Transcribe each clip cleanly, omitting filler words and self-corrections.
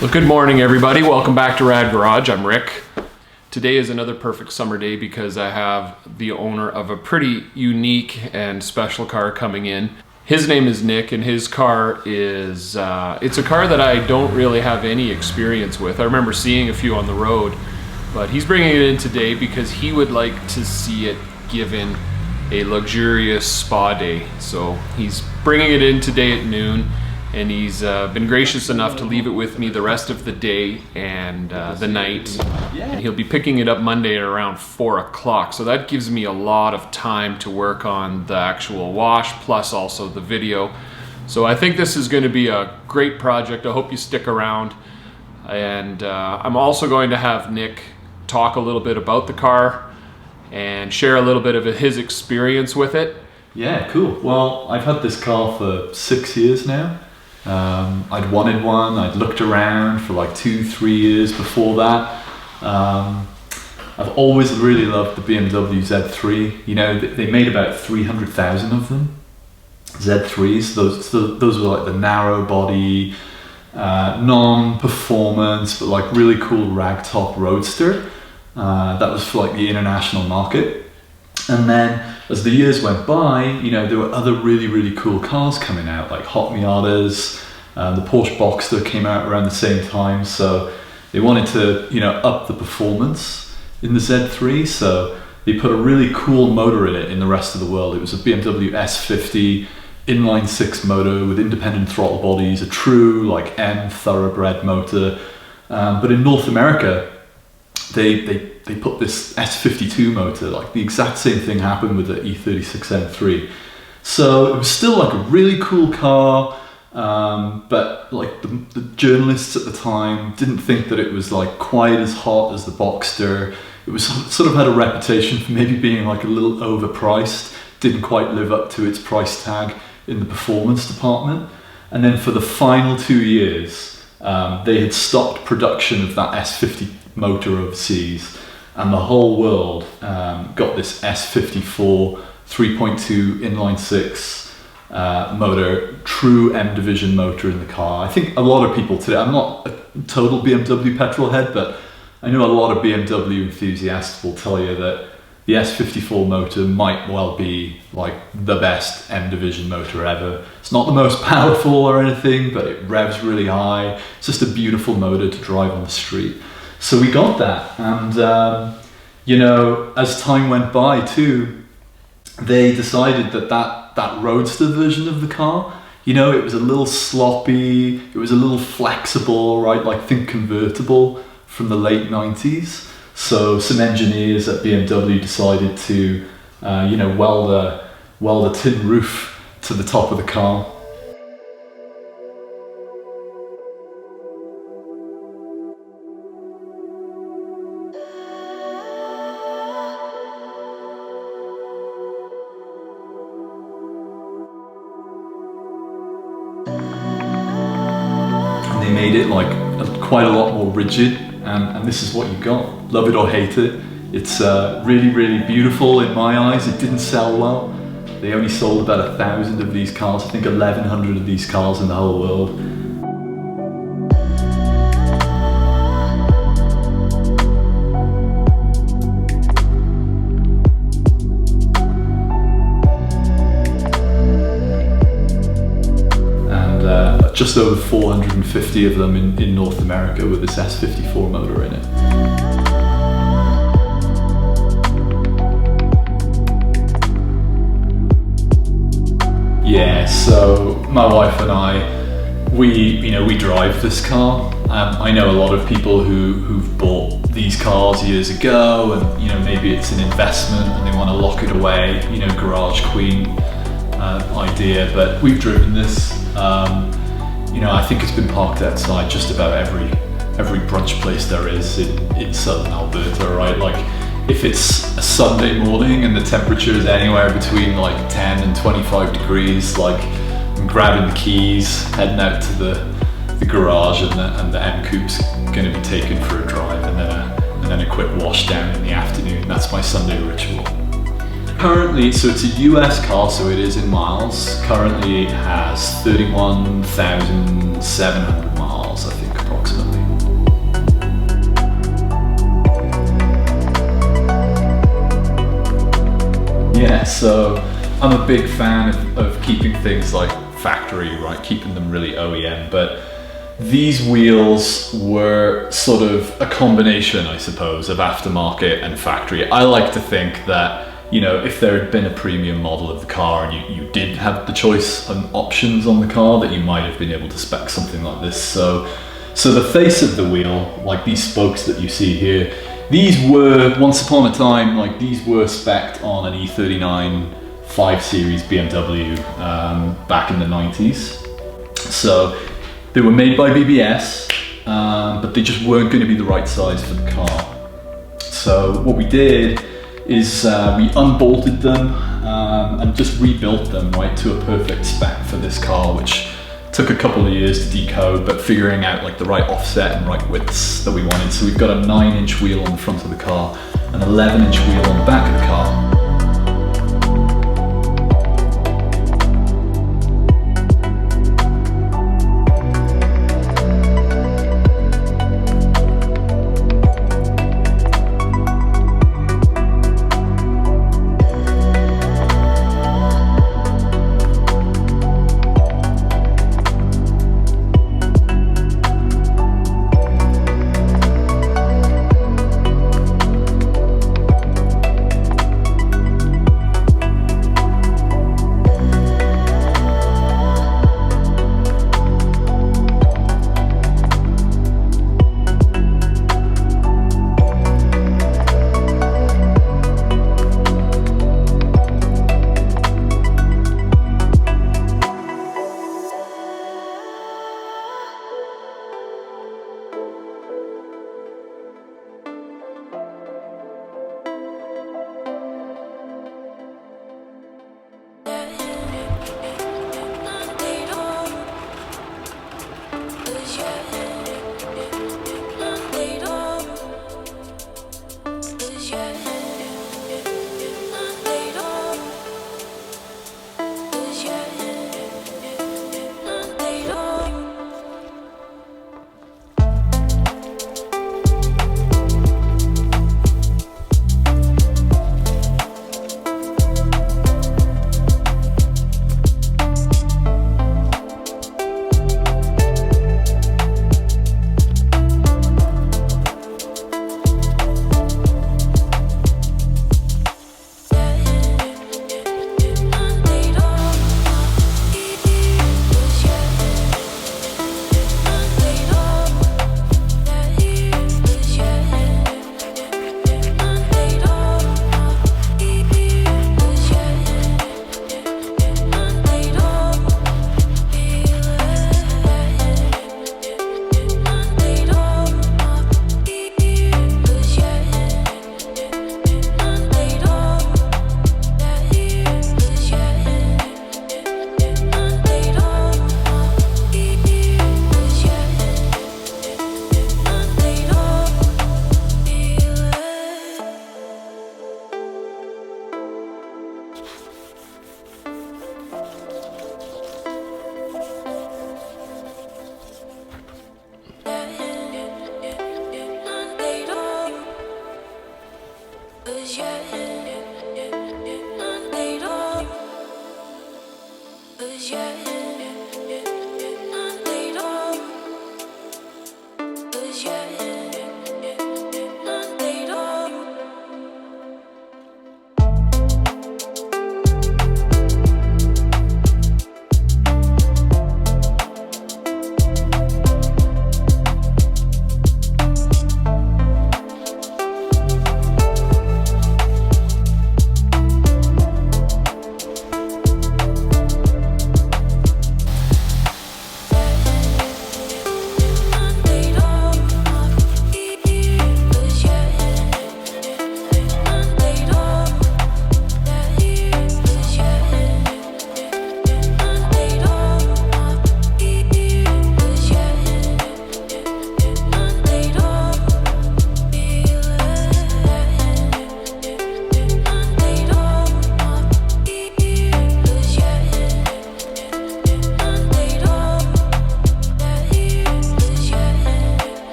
Well, good morning everybody. Welcome back to RAD Garage. I'm Rick. Today is another perfect summer day because I have the owner of a pretty unique and special car coming in. His name is Nick and his car is, it's a car that I don't really have any experience with. I remember seeing a few on the road, but he's bringing it in today because he would like to see it given a luxurious spa day. So he's bringing it in today at noon. And he's been gracious enough to leave it with me the rest of the day and the night. And he'll be picking it up Monday at around 4 o'clock. So that gives me a lot of time to work on the actual wash, plus also the video. So I think this is going to be a great project. I hope you stick around. And I'm also going to have Nick talk a little bit about the car and share a little bit of his experience with it. Yeah, cool. Well, I've had this car for 6 years now. I'd wanted one. I'd looked around for like 2-3 years before that. I've always really loved the BMW Z3. You know, they made about 300,000 of them, Z3s. Those were like the narrow body, non-performance, but like really cool ragtop roadster. That was for like the international market. And then as the years went by, you know, there were other really cool cars coming out, like Hot Miatas, the Porsche Boxster came out around the same time. So they wanted to, you know, up the performance in the Z3. So they put a really cool motor in it in the rest of the world. It was a BMW S50 inline 6 motor with independent throttle bodies, a true like M thoroughbred motor. But in North America, they put this S52 motor, like the exact same thing happened with the E36 M3. So it was still like a really cool car, but like the journalists at the time didn't think that it was like quite as hot as the Boxster. It was sort of had a reputation for maybe being like a little overpriced, didn't quite live up to its price tag in the performance department. And then for the final 2 years, they had stopped production of that S50 motor overseas. And the whole world got this S54 3.2 inline 6 motor, true M division motor in the car. I think a lot of people today, I'm not a total BMW petrol head, but I know a lot of BMW enthusiasts will tell you that the S54 motor might well be like the best M division motor ever. It's not the most powerful or anything, but it revs really high. It's just a beautiful motor to drive on the street. So we got that, and you know, as time went by too, they decided that roadster version of the car, you know, it was a little sloppy, it was a little flexible, right? Like think convertible from the late 90s. So some engineers at BMW decided to, you know, weld a tin roof to the top of the car. They made it like quite a lot more rigid, and this is what you got. Love it or hate it. It's really beautiful in my eyes. It didn't sell well. They only sold about 1,000 of these cars. I think 1,100 of these cars in the whole world. Just over 450 of them in North America with this S54 motor in it. Yeah, so my wife and I, we drive this car. I know a lot of people who've bought these cars years ago, and you know, maybe it's an investment and they want to lock it away, you know, garage queen idea, but we've driven this. You know, I think it's been parked outside just about every brunch place there is in southern Alberta, right? Like if it's a Sunday morning and the temperature is anywhere between like 10 and 25 degrees, like I'm grabbing the keys, heading out to the garage, and the M Coupe's going to be taken for a drive, and then a quick wash down in the afternoon. That's my Sunday ritual. Currently, so it's a US car, so it is in miles. Currently it has 31,700 miles, I think, approximately. So I'm a big fan of keeping things like factory, right? Keeping them really OEM, but these wheels were sort of a combination, I suppose, of aftermarket and factory. I like to think that, you know, if there had been a premium model of the car and you did have the choice and options on the car, that you might have been able to spec something like this. So the face of the wheel, like these spokes that you see here, these were, once upon a time, like these were spec'd on an E39 5 Series BMW back in the 90s. So they were made by BBS, but they just weren't going to be the right size for the car. So what we did is we unbolted them and just rebuilt them right to a perfect spec for this car, which took a couple of years to decode, but figuring out like the right offset and right widths that we wanted. So we've got a 9-inch wheel on the front of the car, an 11-inch wheel on the back of the car.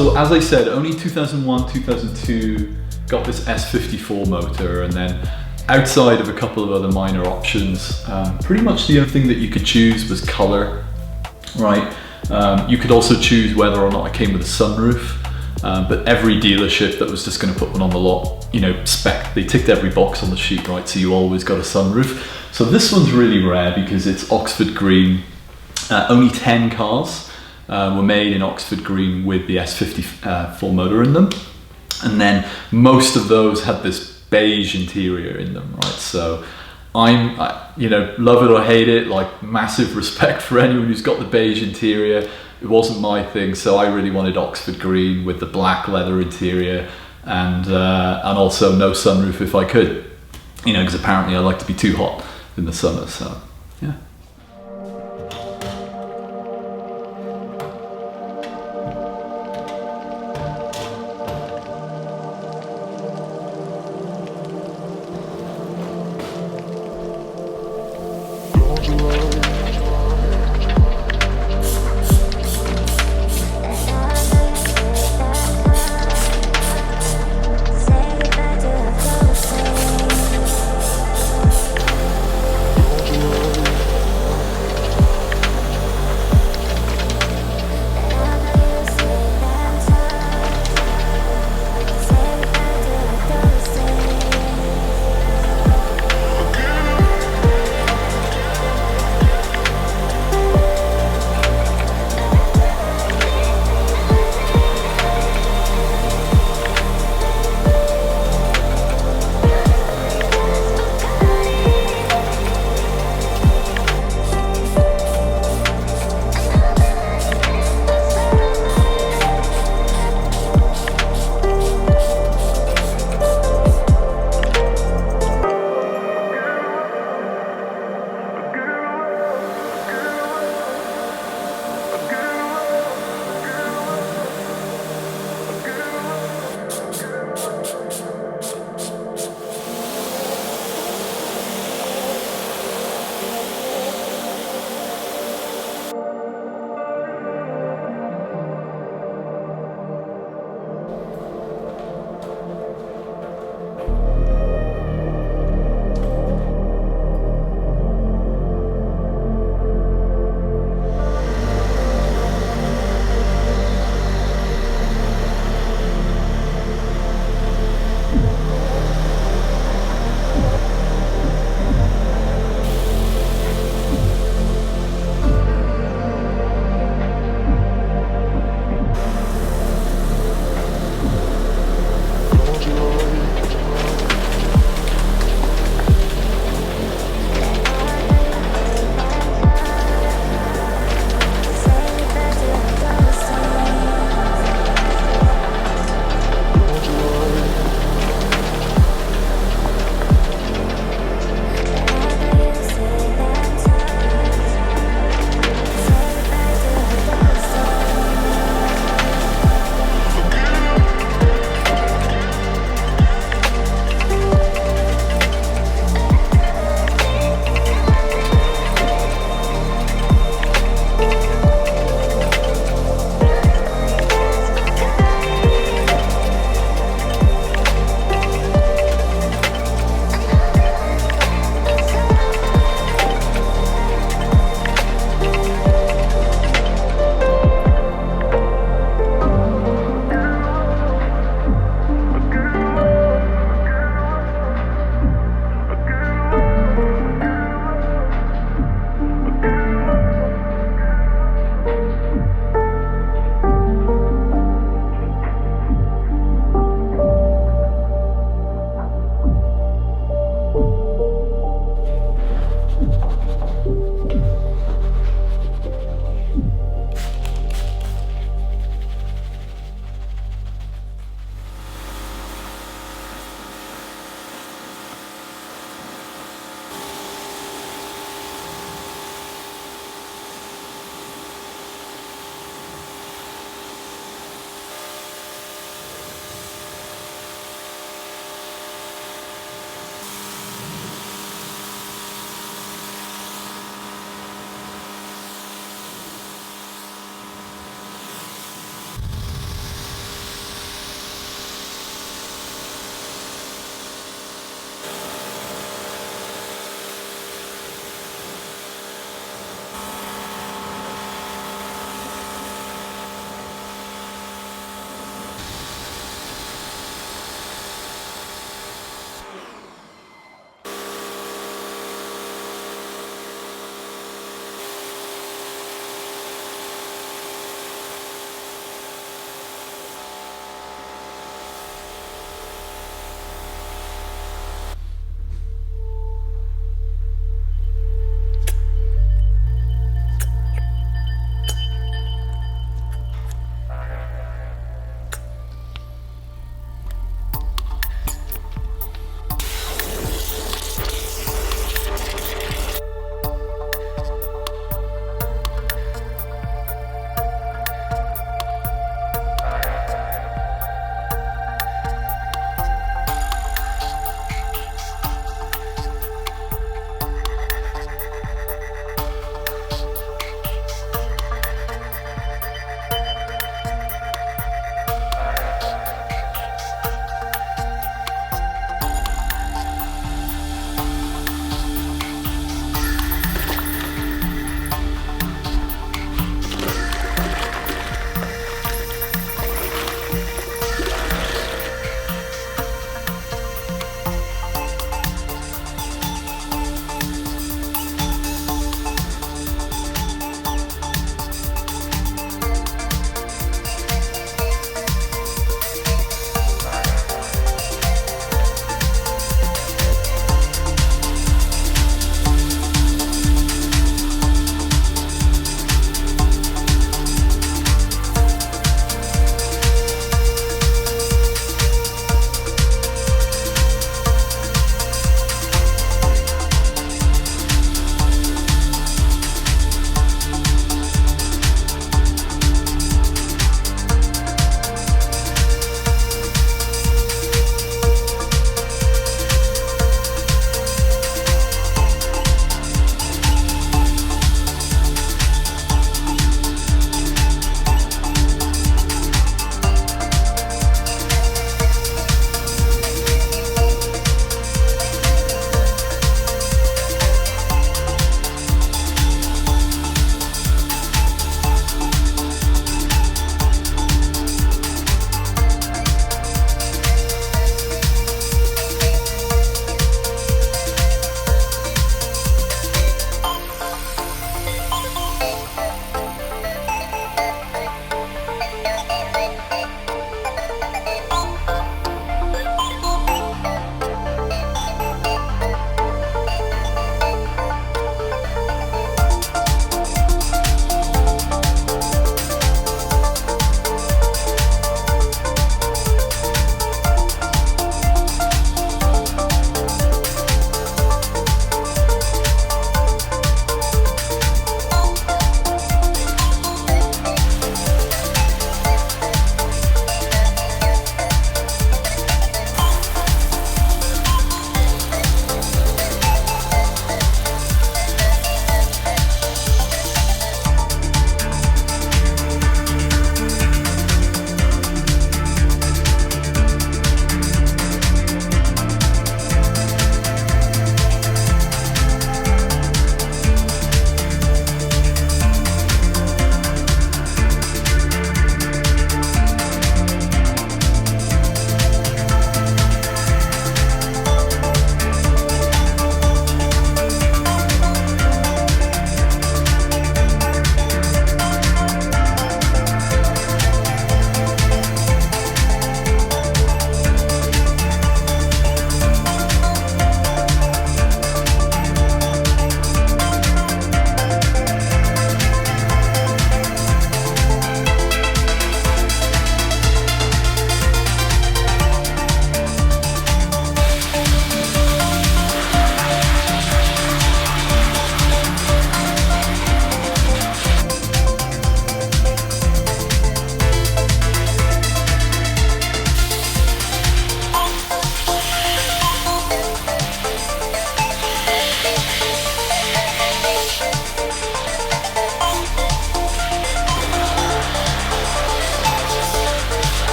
So as I said, only 2001, 2002 got this S54 motor, and then outside of a couple of other minor options, pretty much the only thing that you could choose was color, right? You could also choose whether or not it came with a sunroof, but every dealership that was just going to put one on the lot, you know, they ticked every box on the sheet, right? So you always got a sunroof. So this one's really rare because it's Oxford green. Only 10 cars were made in Oxford green with the S54 motor in them. And then most of those had this beige interior in them, right? So you know, love it or hate it, like massive respect for anyone who's got the beige interior. It wasn't my thing, so I really wanted Oxford green with the black leather interior and also no sunroof if I could, you know, because apparently I like to be too hot in the summer, so yeah.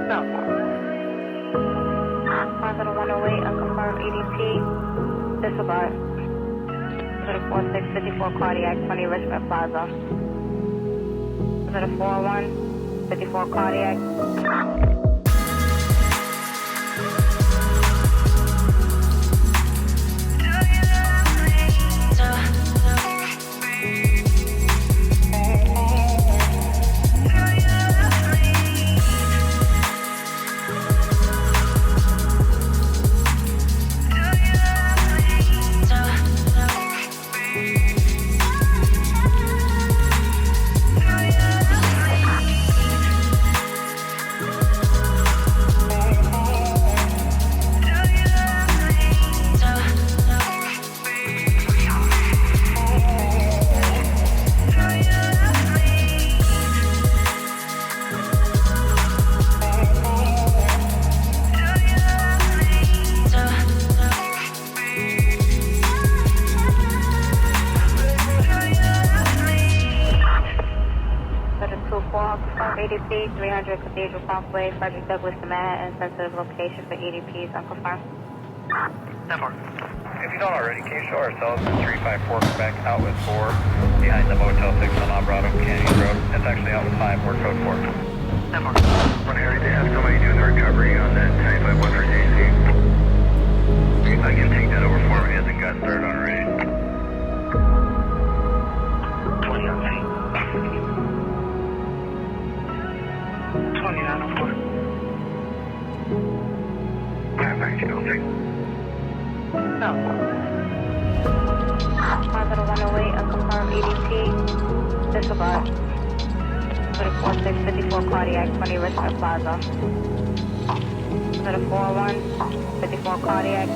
No. 108, unconfirmed EDP. Disregard. 4654 cardiac, 20 Richmond Plaza. 41, 54 cardiac. EDP 300 Cathedral Parkway, Frederick Douglass to Manhattan. Sensitive location for EDPs unconfirmed. If you don't already, can you show ourselves at 354 Quebec, Outlet 4, behind the Motel 6 on Alvarado Canyon Road? It's actually Outlet 5, we're code 4. One Harry, they have somebody doing the recovery on that 951 for JC. I can take that over for him, he hasn't got started on already. 20 on me. 2904. Alright, thank you, I'll take. No. 108, unconfirmed EDP. Disregard. 4654 cardiac, 20 Richmond Plaza. 41, 54 cardiac.